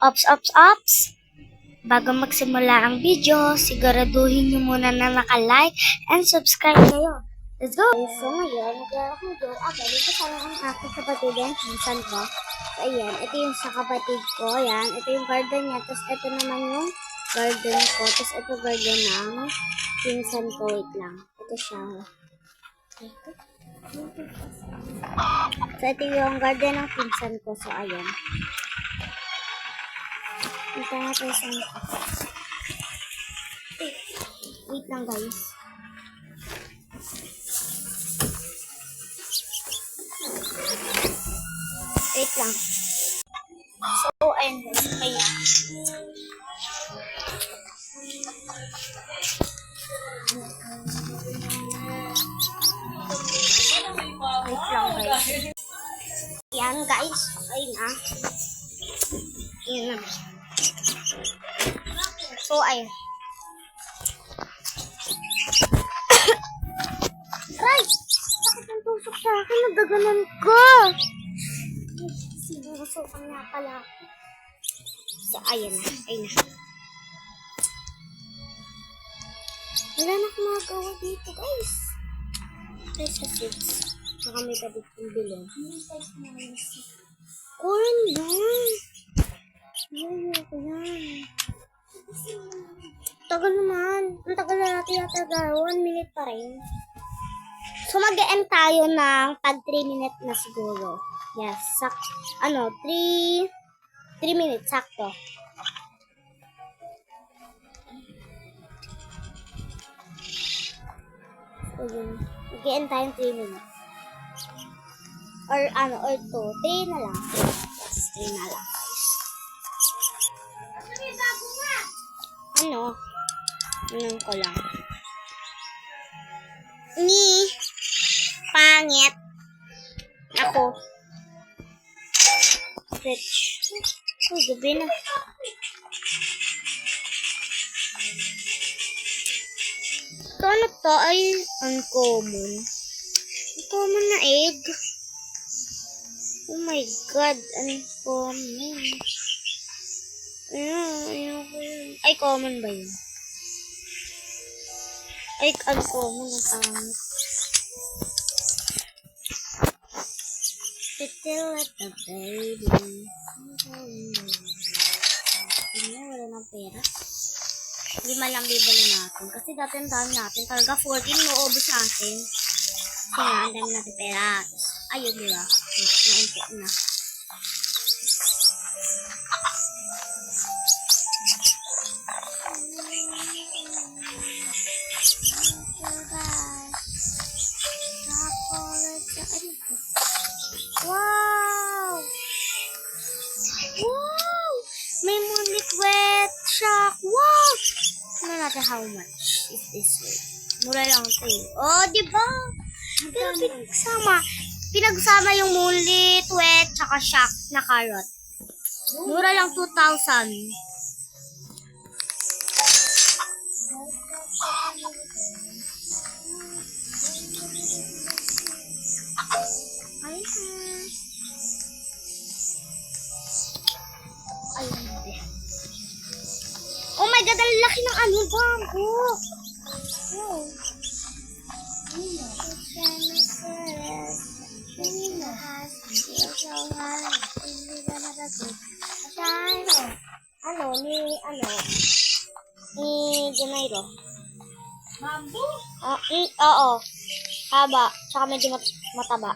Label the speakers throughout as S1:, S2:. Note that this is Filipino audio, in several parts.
S1: Ops! Bago magsimula ang video, siguraduhin nyo muna na naka-like and subscribe kayo. Let's go! So ngayon, naglalaro ko video. Dito sana ang aking kapatid yan, pinsan ko. So ayan, ito yung sa kapatid ko. Ayan, ito yung garden niya. Tapos ito naman yung garden ko. Tapos ito garden ng pinsan ko. Wait lang. Ito siya. So ito yung garden ng pinsan ko. So ayan. Ito natin sa wait lang guys. Wait lang. So, ayun guys. Kaya. Wait lang guys. Yan guys. Ayun na. Ayun na. So, ayun. Right! Bakit ang tusok sa akin? Nagaganan ko! Sinusukan nga pala ako. So, ayun na. Ayun na. Wala na akong magagawa dito, guys. Guys, sa 6. Baka may tabit kong bilhin. Corn lang. Ayoko yan. Tagal naman. Ang tagal na natin yata. 1 minute pa rin. So, mag-end tayo ng pag 3 minutes na siguro. Yes, 3 minutes, sakto. So, yun. Mag-end tayo ng 3 minutes. Or 2. 3 na lang. Yes, 3 na lang. Anong ko lang. Pangit. Ako. Rich. Gabi na. Ito ano to ay uncommon. Uncommon na egg. Oh my god, uncommon. Ayun. Ay, common ba yun? Ay, uncommon ang pangit. Still at the baby. Wala ng pera. Hindi man lang bibili natin. Kasi dati ang dami natin. Talaga 14 maubos natin. Kasi nga, ang dami natin pera. Ayun, diba? Naunti na. Wow! May Moonlit Wet Shark! Wow! Ano natin how much is this way? Mura lang ito eh. Oh, diba? Pero pinagsama yung Moonlit Wet tsaka Shark na carrot. Mura lang 2,000. Oh my god, ang laki ng bangko. Wow. Ni Janeiro. Bamboo? Oo. Haba. Tsaka medyo mataba.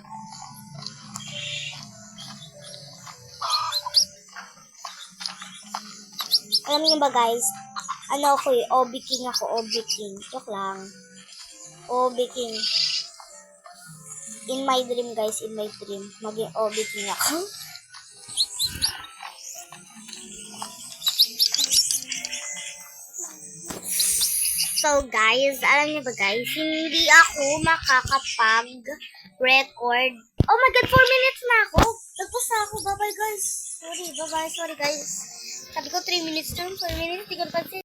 S1: Alam niyo ba guys? Ako eh. OB King ako. OB King. Joke lang. OB King. In my dream guys. In my dream. Maging OB King ako. So guys, alam niyo ba guys? Hindi ako makakapag-record. Oh my god, 4 minutes na ako. Tapos na ako. Bye-bye guys. Sorry guys. Sabi ko 3 minutes lang. 4 minutes. Hindi ko napansin.